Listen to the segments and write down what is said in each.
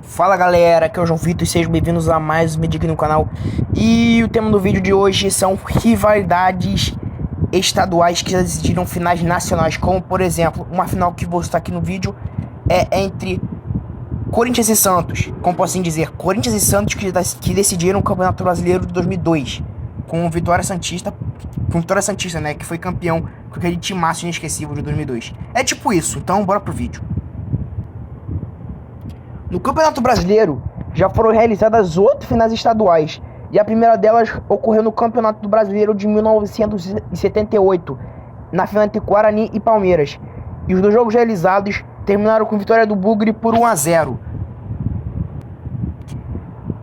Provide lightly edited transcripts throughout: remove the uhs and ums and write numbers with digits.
Fala galera, aqui é o João Vitor e sejam bem-vindos a mais um vídeo aqui no canal. E o tema do vídeo de hoje são rivalidades estaduais que já decidiram finais nacionais. Como por exemplo, uma final que vou citar aqui no vídeo é entre Corinthians e Santos. Como posso assim dizer, Corinthians e Santos que decidiram o Campeonato Brasileiro de 2002 com Vitória Santista, né, que foi campeão com aquele timaço inesquecível de 2002. É tipo isso, então bora pro vídeo. No Campeonato Brasileiro, já foram realizadas 8 finais estaduais, e a primeira delas ocorreu no Campeonato Brasileiro de 1978, na final entre Guarani e Palmeiras. E os dois jogos realizados terminaram com vitória do Bugre por 1-0.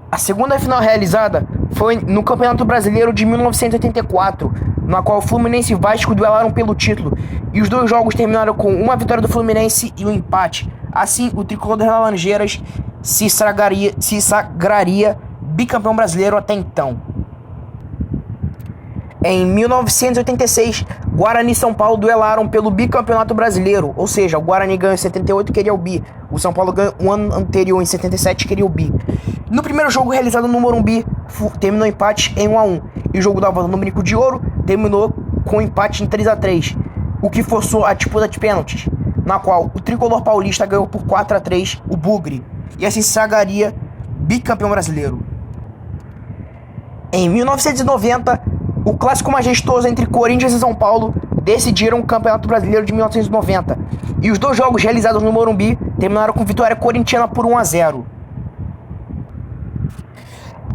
A segunda final realizada foi no Campeonato Brasileiro de 1984, na qual Fluminense e Vasco duelaram pelo título, e os dois jogos terminaram com uma vitória do Fluminense e um empate. Assim, o tricolor das Laranjeiras se sagraria bicampeão brasileiro até então. Em 1986, Guarani e São Paulo duelaram pelo bicampeonato brasileiro, ou seja, o Guarani ganhou em 78 e queria o bi, o São Paulo ganhou um ano anterior, em 77, e queria o bi. No primeiro jogo realizado no Morumbi, terminou empate em 1-1, e o jogo da volta no Brinco de Ouro terminou com empate em 3-3, o que forçou a disputa de pênaltis, na qual o tricolor paulista ganhou por 4-3 o Bugre, e assim se sagraria bicampeão brasileiro. Em 1990, o clássico majestoso entre Corinthians e São Paulo decidiram o Campeonato Brasileiro de 1990, e os dois jogos realizados no Morumbi terminaram com vitória corintiana por 1-0.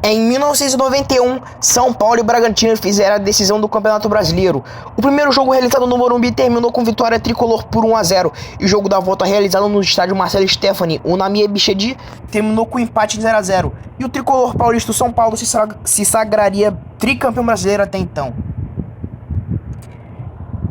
Em 1991, São Paulo e Bragantino fizeram a decisão do Campeonato Brasileiro. O primeiro jogo realizado no Morumbi terminou com vitória tricolor por 1-0. E o jogo da volta realizado no estádio Marcelo Stefani, o Nami Bichedi, terminou com empate em 0-0. E o tricolor paulista São Paulo se sagraria tricampeão brasileiro até então.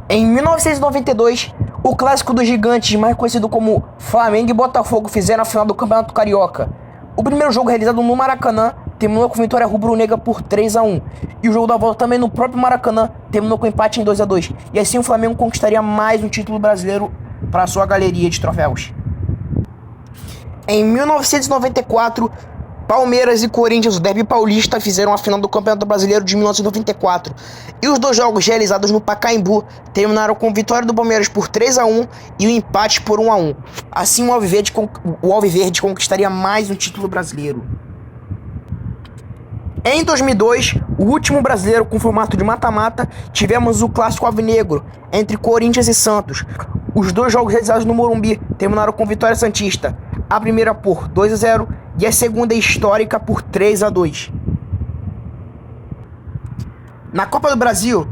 Em 1992, o clássico dos gigantes, mais conhecido como Flamengo e Botafogo, fizeram a final do Campeonato Carioca. O primeiro jogo realizado no Maracanã terminou com vitória rubro-negra por 3-1. E o jogo da volta também no próprio Maracanã terminou com empate em 2-2. E assim o Flamengo conquistaria mais um título brasileiro para sua galeria de troféus. Em 1994, Palmeiras e Corinthians, o derby paulista, fizeram a final do Campeonato Brasileiro de 1994. E os dois jogos realizados no Pacaembu terminaram com vitória do Palmeiras por 3-1 e o empate por 1-1. Assim o Alviverde conquistaria mais um título brasileiro. Em 2002, o último brasileiro com formato de mata-mata, tivemos o clássico alvinegro entre Corinthians e Santos. Os dois jogos realizados no Morumbi terminaram com vitória santista, a primeira por 2-0 e a segunda histórica por 3-2. Na Copa do Brasil,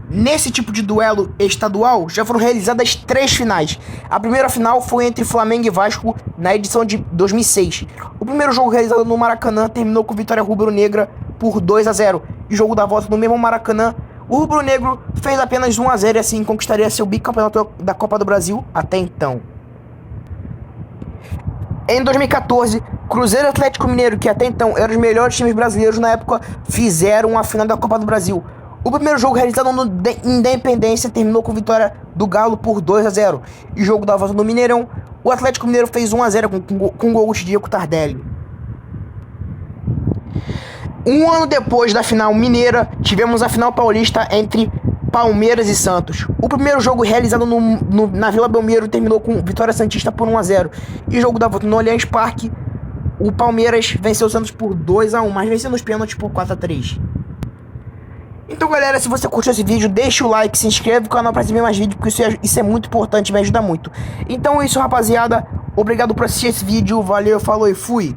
nesse tipo de duelo estadual, já foram realizadas 3 finais. A primeira final foi entre Flamengo e Vasco na edição de 2006. O primeiro jogo realizado no Maracanã terminou com vitória rubro-negra por 2-0. E o jogo da volta no mesmo Maracanã, o rubro-negro fez apenas 1-0 e assim conquistaria seu bicampeonato da Copa do Brasil até então. Em 2014, Cruzeiro e Atlético Mineiro, que até então eram os melhores times brasileiros na época, fizeram a final da Copa do Brasil. O primeiro jogo realizado no Independência terminou com vitória do Galo por 2-0. E o jogo da volta no Mineirão, o Atlético Mineiro fez 1-0 com gol de Diego Tardelli. Um ano depois da final mineira, tivemos a final paulista entre Palmeiras e Santos. O primeiro jogo realizado na Vila Belmiro terminou com vitória santista por 1-0. E o jogo da volta no Allianz Parque, o Palmeiras venceu o Santos por 2-1, mas venceu nos pênaltis por 4-3. Então galera, se você curtiu esse vídeo, deixa o like, se inscreve no canal para receber mais vídeos, porque isso é muito importante, me ajuda muito. Então é isso rapaziada, obrigado por assistir esse vídeo, valeu, falou e fui!